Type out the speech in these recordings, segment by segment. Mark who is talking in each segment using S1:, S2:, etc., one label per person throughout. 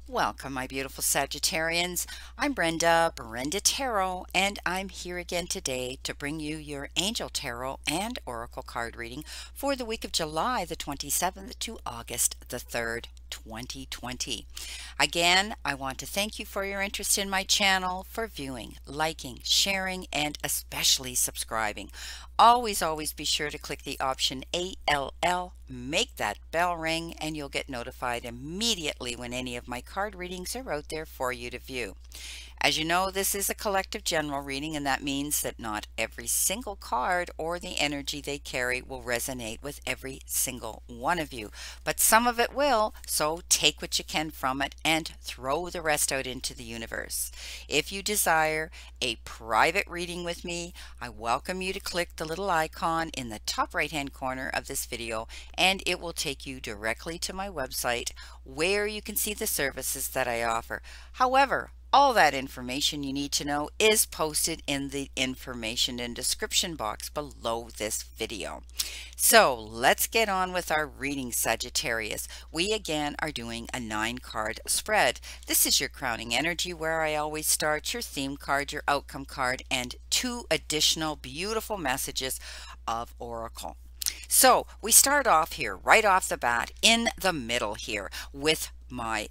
S1: Welcome, my beautiful Sagittarians. I'm Brenda Tarot, and I'm here again today to bring you your Angel Tarot and Oracle card reading for the week of July the 27th to August the 3rd. 2020. Again, I want to thank you for your interest in my channel, for viewing, liking, sharing, and especially subscribing. Always be sure to click the option ALL, make that bell ring, and you'll get notified immediately when any of my card readings are out there for you to view. As you know, this is a collective general reading, and that means that not every single card or the energy they carry will resonate with every single one of you, but some of it will, so take what you can from it and throw the rest out into the universe. If you desire a private reading with me, I welcome you to click the little icon in the top right hand corner of this video, and it will take you directly to my website where you can see the services that I offer. However, all that information you need to know is posted in the information and description box below this video. So let's get on with our reading, Sagittarius. We again are doing a 9-card spread. This is your crowning energy, where I always start, your theme card, your outcome card, and 2 additional beautiful messages of Oracle. So we start off here right off the bat in the middle here with my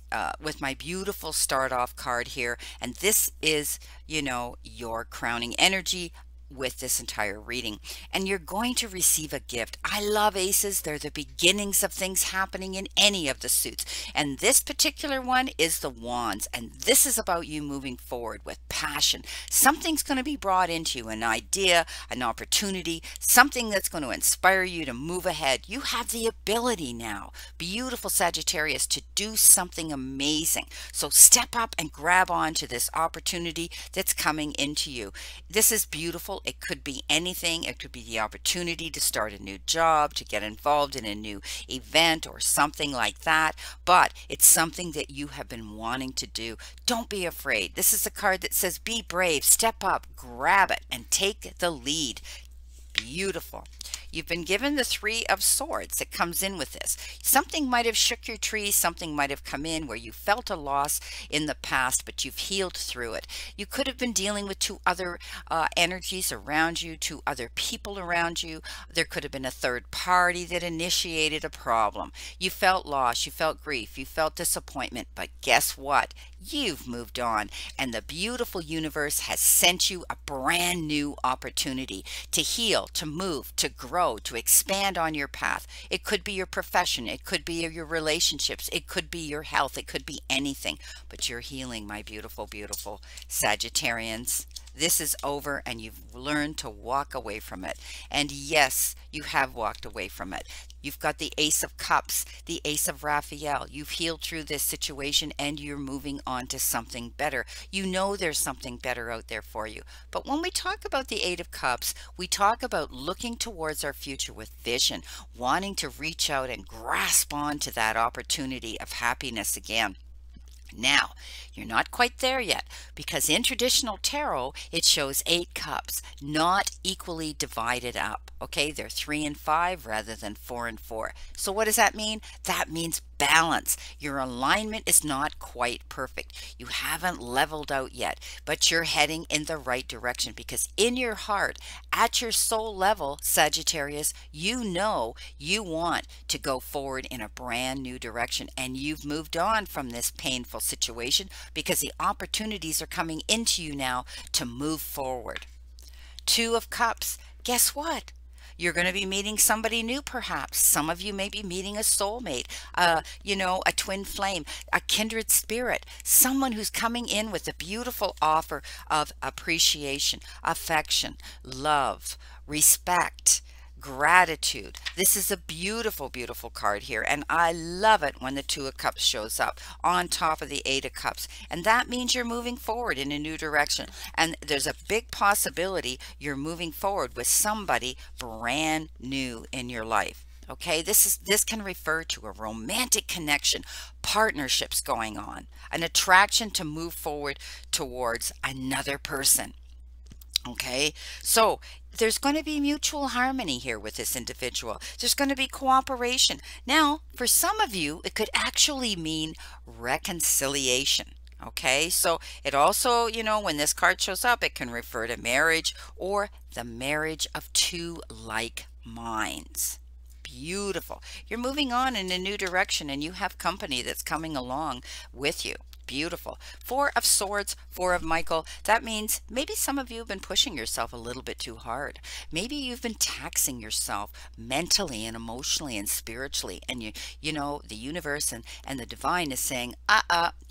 S1: beautiful start off card here, and this is, you know, your crowning energy with this entire reading, and you're going to receive a gift. I love aces. They're the beginnings of things happening in any of the suits, and this particular one is the wands, and this is about you moving forward with passion. Something's going to be brought into you, an idea, an opportunity, something that's going to inspire you to move ahead. You have the ability now, beautiful Sagittarius, to do something amazing. So step up and grab on to this opportunity that's coming into you. This is beautiful. It could be anything. It could be the opportunity to start a new job, to get involved in a new event or something like that. But it's something that you have been wanting to do. Don't be afraid. This is a card that says be brave, step up, grab it, and take the lead. Beautiful. You've been given the 3 of Swords that comes in with this. Something might have shook your tree. Something might have come in where you felt a loss in the past, but you've healed through it. You could have been dealing with 2 other energies around you, 2 other people around you. There could have been a third party that initiated a problem. You felt loss. You felt grief. You felt disappointment. But guess what? You've moved on, and the beautiful universe has sent you a brand new opportunity to heal, to move, to grow, to expand on your path. It could be your profession. It could be your relationships. It could be your health. It could be anything. But you're healing, my beautiful, beautiful Sagittarians. This is over, and you've learned to walk away from it. And yes, you have walked away from it. You've got the Ace of Cups, the Ace of Raphael. You've healed through this situation, and you're moving on to something better. You know there's something better out there for you. But when we talk about the 8 of Cups, we talk about looking towards our future with vision, wanting to reach out and grasp onto that opportunity of happiness again. Now, you're not quite there yet, because in traditional tarot, it shows 8 cups, not equally divided up. Okay, they're 3 and 5 rather than 4 and 4. So what does that mean? That means balance. Your alignment is not quite perfect. You haven't leveled out yet, but you're heading in the right direction, because in your heart, at your soul level, Sagittarius, you know you want to go forward in a brand new direction, and you've moved on from this painful situation because the opportunities are coming into you now to move forward. 2 of Cups, guess what? You're going to be meeting somebody new, perhaps. Some of you may be meeting a soulmate, you know, a twin flame, a kindred spirit, someone who's coming in with a beautiful offer of appreciation, affection, love, respect, gratitude. This is a beautiful, beautiful card here, and I love it when the 2 of Cups shows up on top of the 8 of Cups, and that means you're moving forward in a new direction, and there's a big possibility you're moving forward with somebody brand new in your life. Okay, this can refer to a romantic connection, partnerships going on, an attraction to move forward towards another person. Okay, so there's going to be mutual harmony here with this individual. There's going to be cooperation. Now, for some of you, it could actually mean reconciliation. Okay, so it also, when this card shows up, it can refer to marriage or the marriage of two like minds. Beautiful. You're moving on in a new direction and you have company that's coming along with you. Beautiful. Four of Swords, Four of Michael. That means maybe some of you have been pushing yourself a little bit too hard. Maybe you've been taxing yourself mentally and emotionally and spiritually. And the universe and the divine is saying,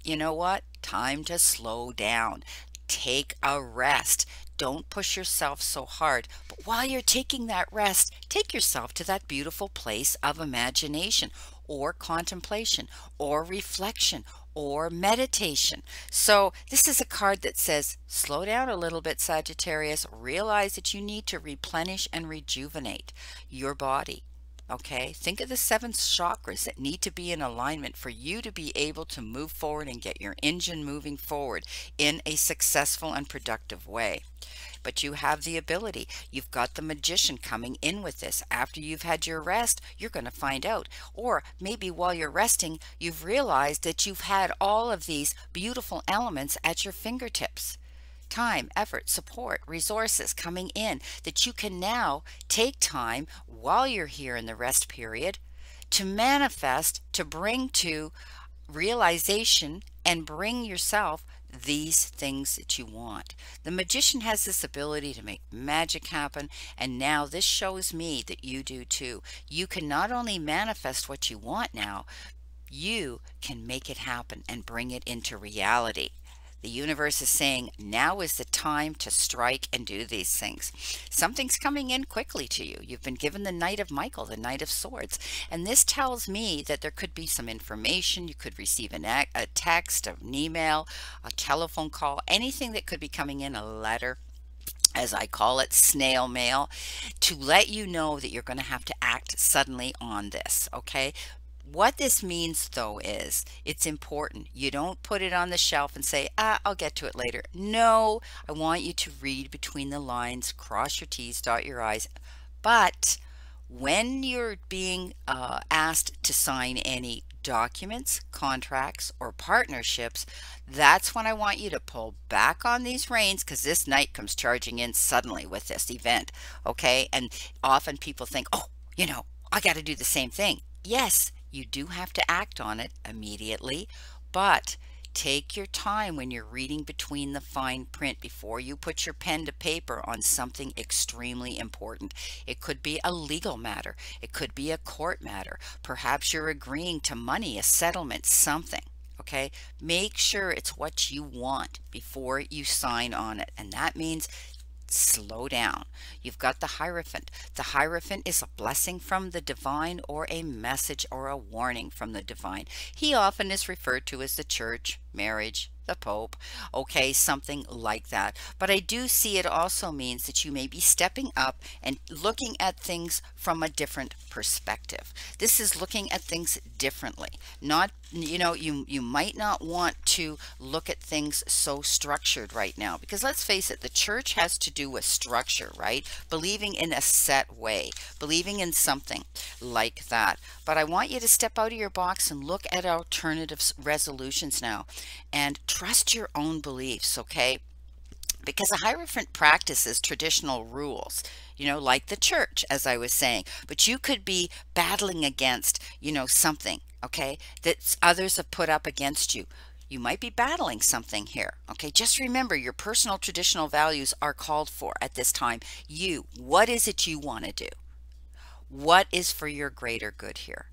S1: you know what? Time to slow down. Take a rest. Don't push yourself so hard. But while you're taking that rest, take yourself to that beautiful place of imagination or contemplation or reflection or meditation. So this is a card that says, slow down a little bit, Sagittarius. Realize that you need to replenish and rejuvenate your body. Okay, think of the seven chakras that need to be in alignment for you to be able to move forward and get your engine moving forward in a successful and productive way. But you have the ability. You've got the magician coming in with this. After you've had your rest, you're going to find out. Or maybe while you're resting, you've realized that you've had all of these beautiful elements at your fingertips. Time, effort, support, resources coming in that you can now take time while you're here in the rest period to manifest, to bring to realization and bring yourself these things that you want. The magician has this ability to make magic happen, and now this shows me that you do too. You can not only manifest what you want now, you can make it happen and bring it into reality. The universe is saying now is the time to strike and do these things. Something's coming in quickly to you. You've been given the Knight of Michael, the Knight of Swords. And this tells me that there could be some information. You could receive a text, an email, a telephone call, anything that could be coming in, a letter, as I call it, snail mail, to let you know that you're going to have to act suddenly on this. Okay. What this means, though, is it's important. You don't put it on the shelf and say, I'll get to it later. No, I want you to read between the lines, cross your T's, dot your I's. But when you're being asked to sign any documents, contracts, or partnerships, that's when I want you to pull back on these reins, because this knight comes charging in suddenly with this event. Okay. And often people think, I got to do the same thing. Yes, you do have to act on it immediately, but take your time when you're reading between the fine print before you put your pen to paper on something extremely important. It could be a legal matter. It could be a court matter. Perhaps you're agreeing to money, a settlement, something. Okay, make sure it's what you want before you sign on it. And that means slow down. You've got the Hierophant. The Hierophant is a blessing from the divine or a message or a warning from the divine. He often is referred to as the church, marriage, the Pope, okay, something like that. But I do see it also means that you may be stepping up and looking at things from a different perspective. This is looking at things differently. Not, you might not want to look at things so structured right now, because let's face it, the church has to do with structure, right? Believing in a set way, believing in something like that. But I want you to step out of your box and look at alternative resolutions now and trust your own beliefs, okay? Because a Hierophant practices traditional rules, like the church, as I was saying. But you could be battling against, something, okay, that others have put up against you. You might be battling something here, okay? Just remember, your personal traditional values are called for at this time. What is it you want to do? What is for your greater good here?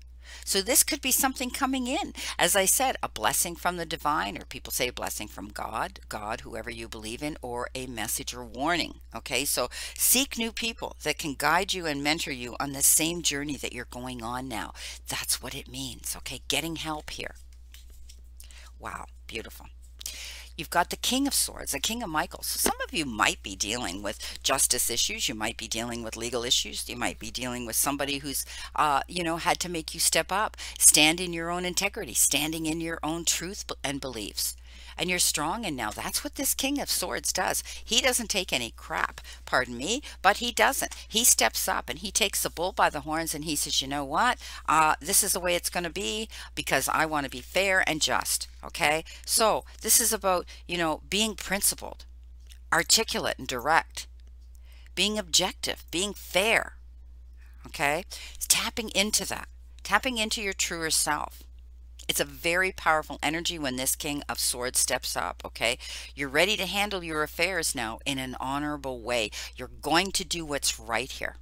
S1: So this could be something coming in. As I said, a blessing from the divine, or people say a blessing from God, whoever you believe in, or a message or warning. Okay, so seek new people that can guide you and mentor you on the same journey that you're going on now. That's what it means. Okay, getting help here. Wow, beautiful. You've got the King of Swords, the King of Michael. So some of you might be dealing with justice issues. You might be dealing with legal issues. You might be dealing with somebody who's, had to make you step up, stand in your own integrity, standing in your own truth and beliefs. and you're strong. And now that's what this King of Swords does. He doesn't take any crap, pardon me, but he doesn't. He steps up and he takes the bull by the horns and he says, you know what? This is the way it's going to be because I want to be fair and just. Okay. So this is about, being principled, articulate, and direct, being objective, being fair. Okay. It's tapping into that, tapping into your truer self. It's a very powerful energy when this King of Swords steps up, okay? You're ready to handle your affairs now in an honorable way. You're going to do what's right here.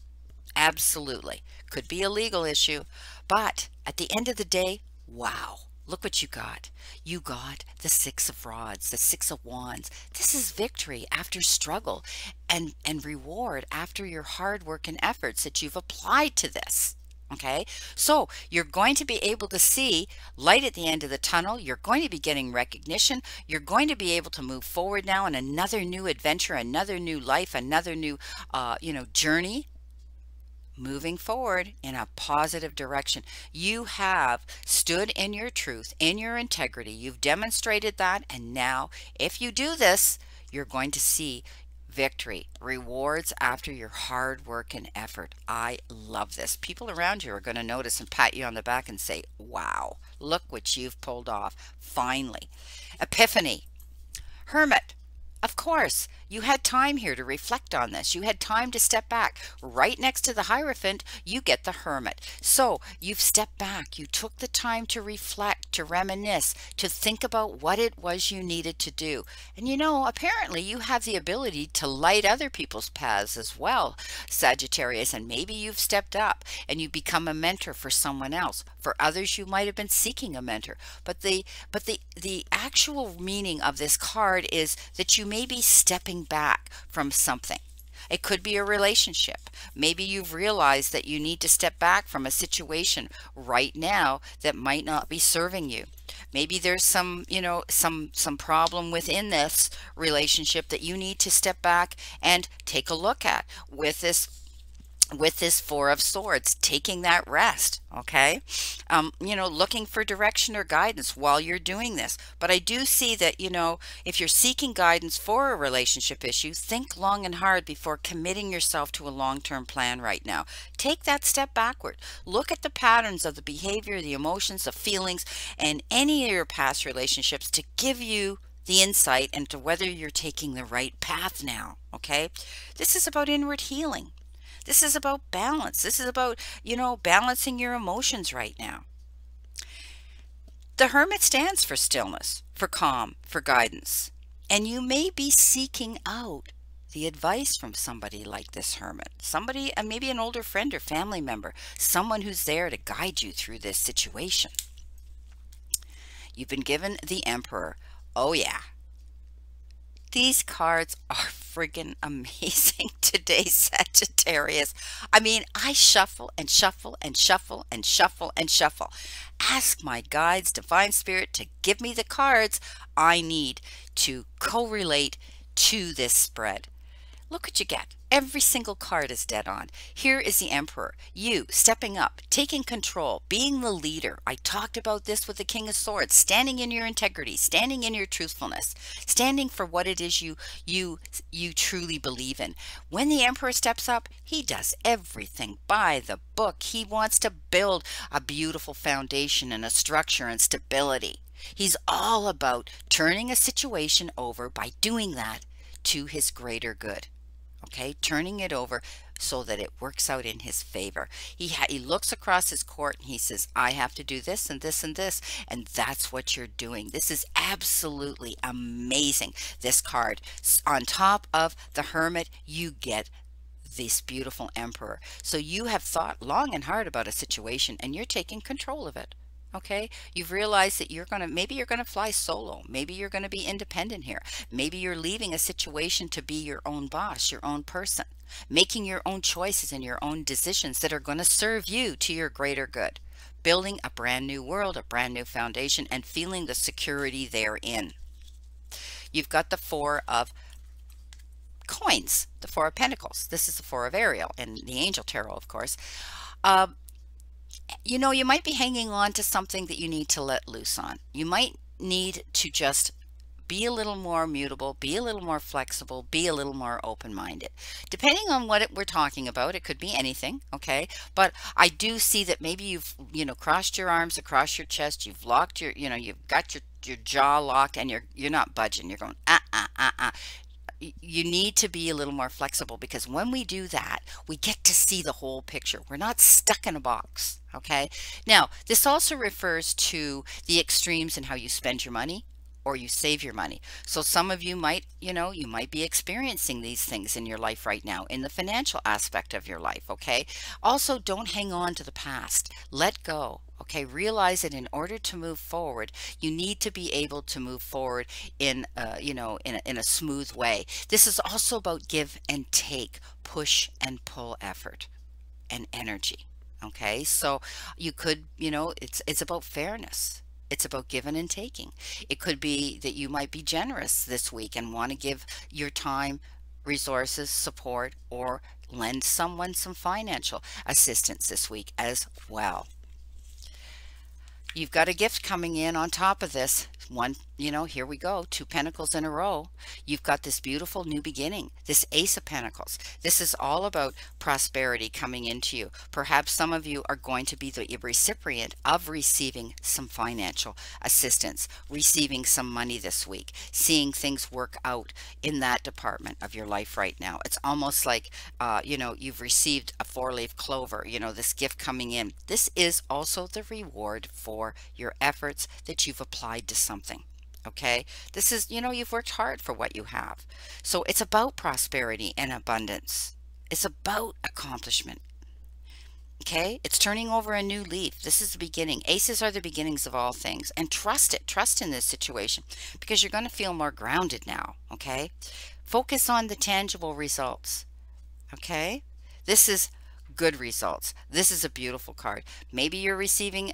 S1: Absolutely. Could be a legal issue, but at the end of the day, wow, look what you got. You got the Six of Rods, the Six of Wands. This is victory after struggle and reward after your hard work and efforts that you've applied to this. Okay, so you're going to be able to see light at the end of the tunnel. You're going to be getting recognition. You're going to be able to move forward now in another new adventure, another new life, another new, journey, moving forward in a positive direction. You have stood in your truth, in your integrity. You've demonstrated that. And now, if you do this, you're going to see victory, rewards after your hard work and effort. I love this. People around you are going to notice and pat you on the back and say, wow, look what you've pulled off. Finally. Epiphany. Hermit. Of course, you had time here to reflect on this. You had time to step back. Right next to the Hierophant, you get the Hermit. So you've stepped back. You took the time to reflect, to reminisce, to think about what it was you needed to do. And apparently you have the ability to light other people's paths as well, Sagittarius. And maybe you've stepped up and you become a mentor for someone else. For others, you might have been seeking a mentor. But the actual meaning of this card is that you may be stepping back from something. It could be a relationship. Maybe you've realized that you need to step back from a situation right now that might not be serving you. Maybe there's some problem within this relationship that you need to step back and take a look at with this Four of Swords, taking that rest, okay? Looking for direction or guidance while you're doing this. But I do see that, if you're seeking guidance for a relationship issue, think long and hard before committing yourself to a long-term plan right now. Take that step backward. Look at the patterns of the behavior, the emotions, the feelings, and any of your past relationships to give you the insight into whether you're taking the right path now, okay? This is about inward healing. This is about balance. This is about, balancing your emotions right now. The Hermit stands for stillness, for calm, for guidance. And you may be seeking out the advice from somebody like this Hermit. Somebody, maybe an older friend or family member. Someone who's there to guide you through this situation. You've been given the Emperor. Oh yeah. These cards are friggin' amazing today, Sagittarius. I mean, I shuffle and shuffle and shuffle and shuffle and shuffle. Ask my guides, Divine Spirit, to give me the cards I need to correlate to this spread. Look what you get. Every single card is dead on. Here is the Emperor. You stepping up, taking control, being the leader. I talked about this with the King of Swords, standing in your integrity, standing in your truthfulness, standing for what it is you truly believe in. When the Emperor steps up, he does everything by the book. He wants to build a beautiful foundation and a structure and stability. He's all about turning a situation over by doing that to his greater good. Okay, turning it over so that it works out in his favor. He looks across his court and he says, I have to do this and this and this, and that's what you're doing. This is absolutely amazing, this card. On top of the Hermit, you get this beautiful Emperor. So you have thought long and hard about a situation and you're taking control of it. Okay, you've realized that maybe you're going to fly solo. Maybe you're going to be independent here. Maybe you're leaving a situation to be your own boss, your own person, making your own choices and your own decisions that are going to serve you to your greater good, building a brand new world, a brand new foundation, and feeling the security therein. You've got the Four of Coins, the Four of Pentacles. This is the Four of Ariel and the Angel Tarot, of course. You might be hanging on to something that you need to let loose on. You might need to just be a little more mutable, be a little more flexible, be a little more open-minded. Depending on what we're talking about, it could be anything, okay? But I do see that maybe you've, crossed your arms across your chest, you've locked your, you've got your jaw locked and you're not budging. You're going, you need to be a little more flexible, because when we do that, we get to see the whole picture. We're not stuck in a box. Okay. Now, this also refers to the extremes in how you spend your money or you save your money. So some of you might, you might be experiencing these things in your life right now in the financial aspect of your life. Okay. Also, don't hang on to the past. Let go. Okay, realize that in order to move forward, you need to be able to move forward in, in a smooth way. This is also about give and take, push and pull effort and energy. Okay, so you could, it's about fairness. It's about giving and taking. It could be that you might be generous this week and want to give your time, resources, support, or lend someone some financial assistance this week as well. You've got a gift coming in on top of this. One, here we go. 2 pentacles in a row. You've got this beautiful new beginning, this Ace of Pentacles. This is all about prosperity coming into you. Perhaps some of you are going to be the recipient of receiving some financial assistance, receiving some money this week, seeing things work out in that department of your life right now. It's almost like, you've received a 4-leaf clover, this gift coming in. This is also the reward for your efforts that you've applied to something. Okay, this is, you've worked hard for what you have. So it's about prosperity and abundance. It's about accomplishment. Okay, it's turning over a new leaf. This is the beginning. Aces are the beginnings of all things, and trust it. Trust in this situation, because you're going to feel more grounded now. Okay, focus on the tangible results. Okay, this is good results. This is a beautiful card. Maybe you're receiving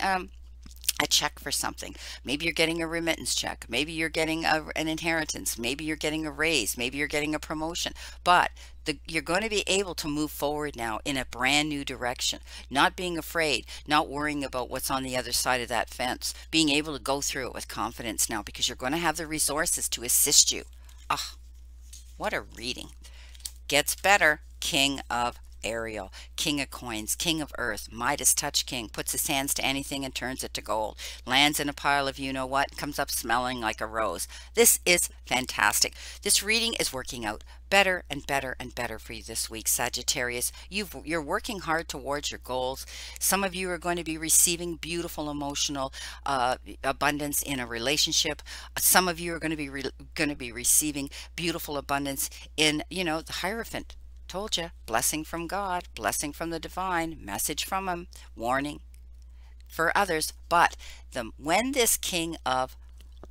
S1: a check for something. Maybe you're getting a remittance check. Maybe you're getting an inheritance. Maybe you're getting a raise. Maybe you're getting a promotion. But you're going to be able to move forward now in a brand new direction. Not being afraid, not worrying about what's on the other side of that fence. Being able to go through it with confidence now, because you're going to have the resources to assist you. Ah, what a reading. Gets better. King of Ariel, King of Coins, King of Earth, Midas touch king, puts his hands to anything and turns it to gold, lands in a pile of what, comes up smelling like a rose. This is fantastic. This reading is working out better and better and better for you this week, Sagittarius. You're working hard towards your goals. Some of you are going to be receiving beautiful emotional abundance in a relationship. Some of you are going to be receiving beautiful abundance in, the Hierophant. Told you, blessing from God, blessing from the divine, message from him, warning for others. But when this King of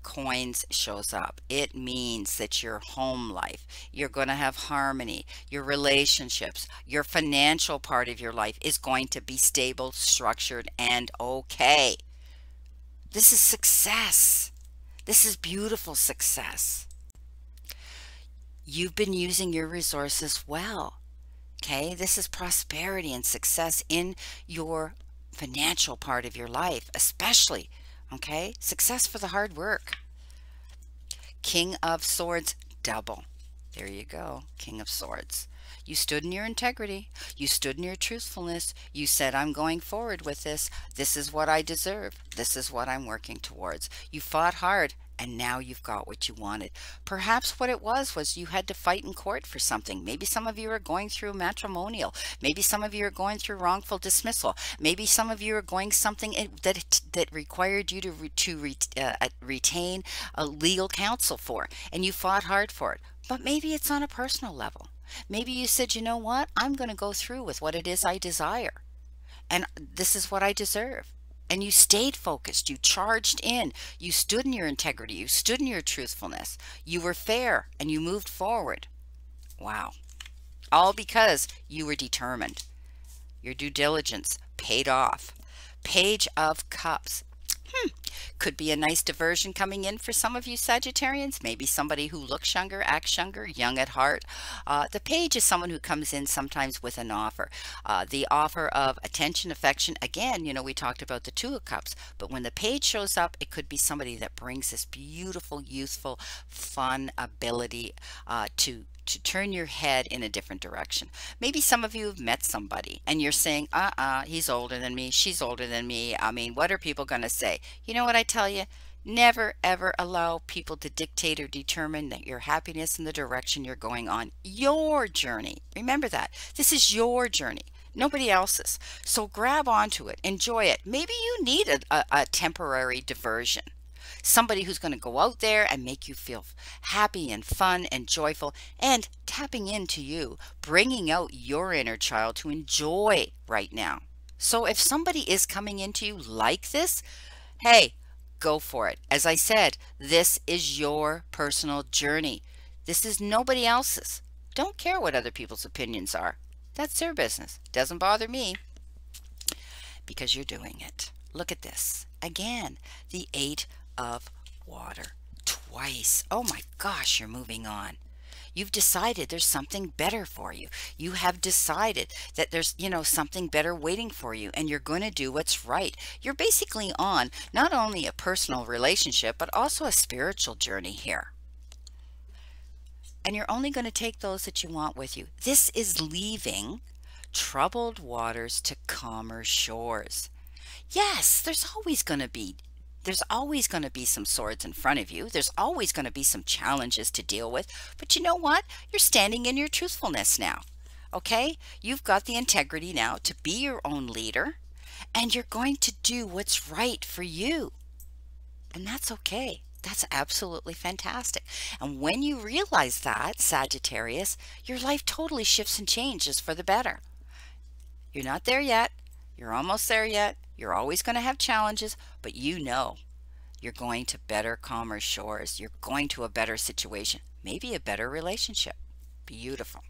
S1: Coins shows up, it means that your home life, you're going to have harmony, your relationships, your financial part of your life is going to be stable, structured, and okay. This is success. This is beautiful success. You've been using your resources well. Okay, this is prosperity and success in your financial part of your life, especially. Okay, success for the hard work. King of Swords, double. There you go, King of Swords. You stood in your integrity. You stood in your truthfulness. You said, I'm going forward with this. This is what I deserve. This is what I'm working towards. You fought hard, and now you've got what you wanted. Perhaps what it was you had to fight in court for something. Maybe some of you are going through matrimonial. Maybe some of you are going through wrongful dismissal. Maybe some of you are going something that required you to retain a legal counsel for, and you fought hard for it. But maybe it's on a personal level. Maybe you said, you know what? I'm going to go through with what it is I desire, and this is what I deserve. And you stayed focused. You charged in. You stood in your integrity. You stood in your truthfulness. You were fair, and you moved forward. Wow. All because you were determined. Your due diligence paid off. Page of Cups. Could be a nice diversion coming in for some of you Sagittarians. Maybe somebody who looks younger, acts younger, young at heart. The page is someone who comes in sometimes with an offer. The offer of attention, affection. Again, you know, we talked about the Two of Cups. But when the page shows up, it could be somebody that brings this beautiful, youthful, fun ability to turn your head in a different direction. Maybe some of you have met somebody and you're saying, he's older than me, she's older than me. I mean, what are people going to say? You know what I tell you? Never ever allow people to dictate or determine that your happiness and the direction you're going on. Your journey. Remember that. This is your journey, nobody else's. So grab onto it, enjoy it. Maybe you need a temporary diversion. Somebody who's going to go out there and make you feel happy and fun and joyful and tapping into you, bringing out your inner child to enjoy right now. So if somebody is coming into you like this, hey, go for it. As I said, this is your personal journey. This is nobody else's. Don't care what other people's opinions are. That's their business. Doesn't bother me because you're doing it. Look at this. Again, the Eight of Water. Twice. Oh my gosh, you're moving on. You've decided there's something better for you. You have decided that there's, you know, something better waiting for you and you're going to do what's right. You're basically on not only a personal relationship, but also a spiritual journey here. And you're only going to take those that you want with you. This is leaving troubled waters to calmer shores. Yes, there's always going to be some swords in front of you. There's always going to be some challenges to deal with. But you know what? You're standing in your truthfulness now. Okay? You've got the integrity now to be your own leader. And you're going to do what's right for you. And that's okay. That's absolutely fantastic. And when you realize that, Sagittarius, your life totally shifts and changes for the better. You're not there yet. You're almost there yet. You're always going to have challenges, but you know you're going to better, calmer shores. You're going to a better situation, maybe a better relationship. Beautiful.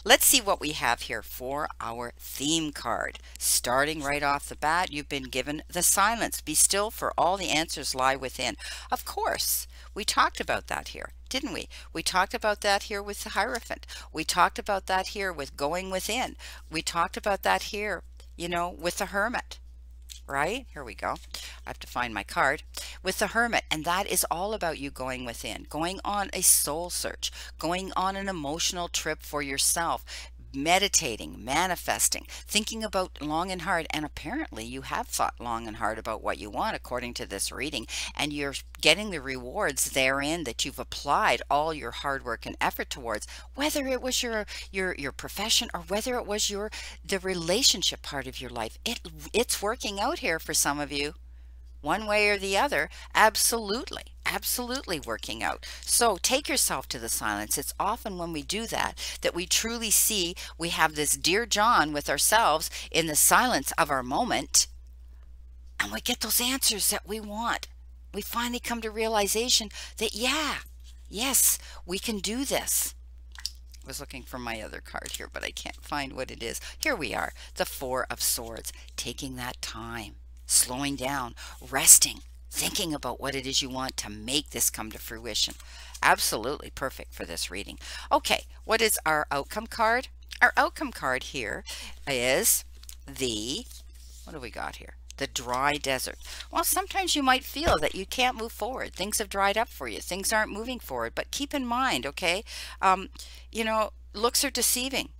S1: Let's see what we have here for our theme card. Starting right off the bat, you've been given the silence. Be still, for all the answers lie within. Of course, we talked about that here, didn't we? We talked about that here with the Hierophant. We talked about that here with going within. We talked about that here, you know, with the Hermit. Right? Here we go. I have to find my card. With the Hermit, and that is all about you going within, going on a soul search, going on an emotional trip for yourself, meditating, manifesting, thinking about long and hard. And apparently you have thought long and hard about what you want according to this reading, and you're getting the rewards therein that you've applied all your hard work and effort towards, whether it was your profession or whether it was the relationship part of your life. It's working out here for some of you, one way or the other. Absolutely working out. So take yourself to the silence. It's often when we do that that we truly see we have this dear John with ourselves in the silence of our moment, and we get those answers that we want. We finally come to realization that yes, we can do this. I was looking for my other card here, but I can't find what it is. Here we are, the Four of Swords. Taking that time, slowing down, resting, thinking about what it is you want to make this come to fruition. Absolutely perfect for this reading. Okay, what is our outcome card? Our outcome card here is what do we got here? The dry desert. Well, sometimes you might feel that you can't move forward. Things have dried up for you. Things aren't moving forward. But keep in mind, okay, you know, looks are deceiving.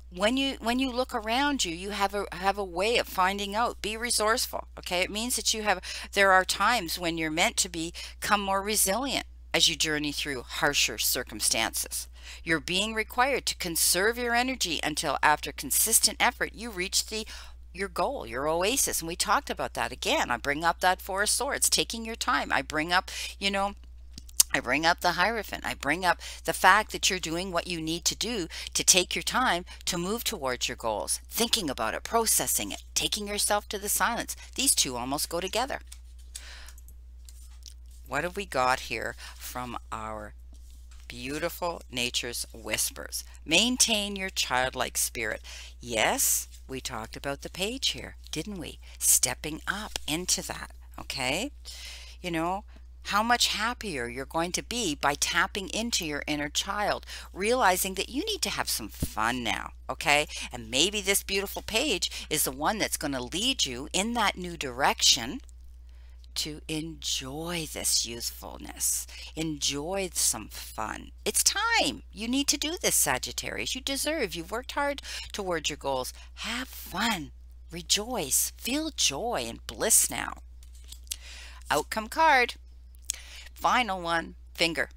S1: When you look around you, you have a way of finding out. Be resourceful. Okay, it means that there are times when you're meant to become more resilient as you journey through harsher circumstances. You're being required to conserve your energy until, after consistent effort, you reach your goal, your oasis. And we talked about that again. I bring up that Four of Swords, taking your time. I bring up, you know, I bring up the Hierophant. I bring up the fact that you're doing what you need to do to take your time to move towards your goals, thinking about it, processing it, taking yourself to the silence. These two almost go together. What have we got here from our beautiful Nature's Whispers? Maintain your childlike spirit. Yes, We talked about the page here, didn't we? Stepping up into that, okay? You know, how much happier you're going to be by tapping into your inner child, realizing that you need to have some fun now, okay? And maybe this beautiful page is the one that's going to lead you in that new direction to enjoy this youthfulness, enjoy some fun. It's time. You need to do this, Sagittarius. You deserve. You've worked hard towards your goals. Have fun. Rejoice. Feel joy and bliss now. Outcome card. Final one. Finger.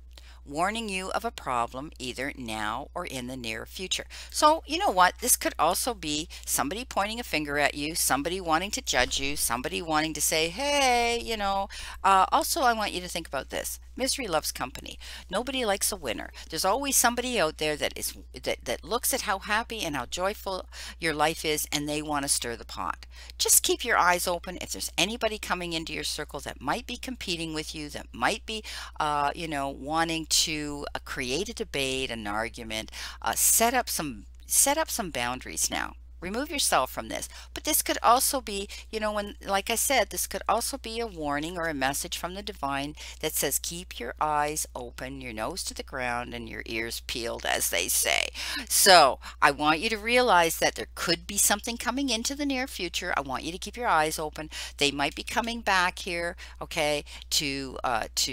S1: Warning you of a problem either now or in the near future. So, you know what? This could also be somebody pointing a finger at you, somebody wanting to judge you, somebody wanting to say, hey, also I want you to think about this. Misery loves company. Nobody likes a winner. There's always somebody out there that looks at how happy and how joyful your life is, and they want to stir the pot. Just keep your eyes open. If there's anybody coming into your circle that might be competing with you, that might be, wanting to create a debate, an argument, set up some boundaries now. Remove yourself from this. But this could also be, like I said, this could also be a warning or a message from the divine that says, keep your eyes open, your nose to the ground, and your ears peeled, as they say. So I want you to realize that there could be something coming into the near future. I want you to keep your eyes open. They might be coming back here, okay, to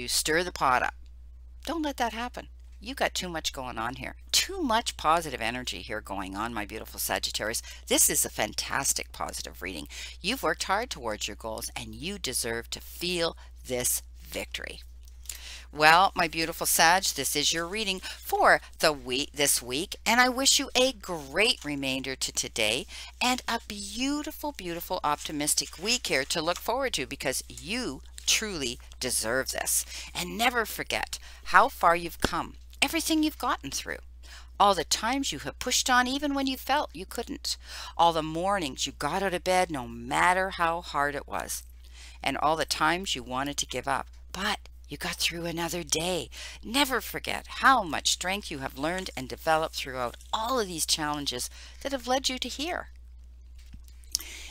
S1: stir the pot up. Don't let that happen. You got too much going on here. Too much positive energy here going on, my beautiful Sagittarius. This is a fantastic positive reading. You've worked hard towards your goals, and you deserve to feel this victory. Well, my beautiful Sag, this is your reading for this week, and I wish you a great remainder to today and a beautiful, beautiful, optimistic week here to look forward to, because you truly deserve this. And never forget how far you've come, everything you've gotten through, all the times you have pushed on even when you felt you couldn't, all the mornings you got out of bed no matter how hard it was, and all the times you wanted to give up, but you got through another day. Never forget how much strength you have learned and developed throughout all of these challenges that have led you to here.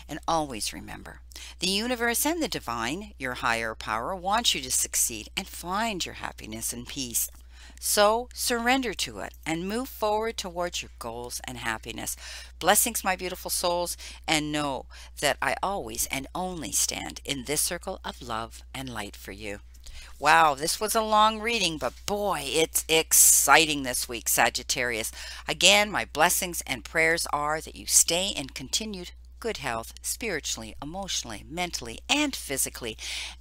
S1: And always remember, the universe and the divine, your higher power, wants you to succeed and find your happiness and peace. So surrender to it and move forward towards your goals and happiness. Blessings, my beautiful souls, and know that I always and only stand in this circle of love and light for you. Wow, this was a long reading, but boy, it's exciting this week, Sagittarius. Again, my blessings and prayers are that you stay in continued good health, spiritually, emotionally, mentally, and physically.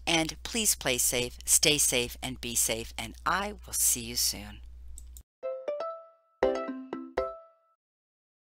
S1: And please play safe, stay safe, and be safe. And I will see you soon.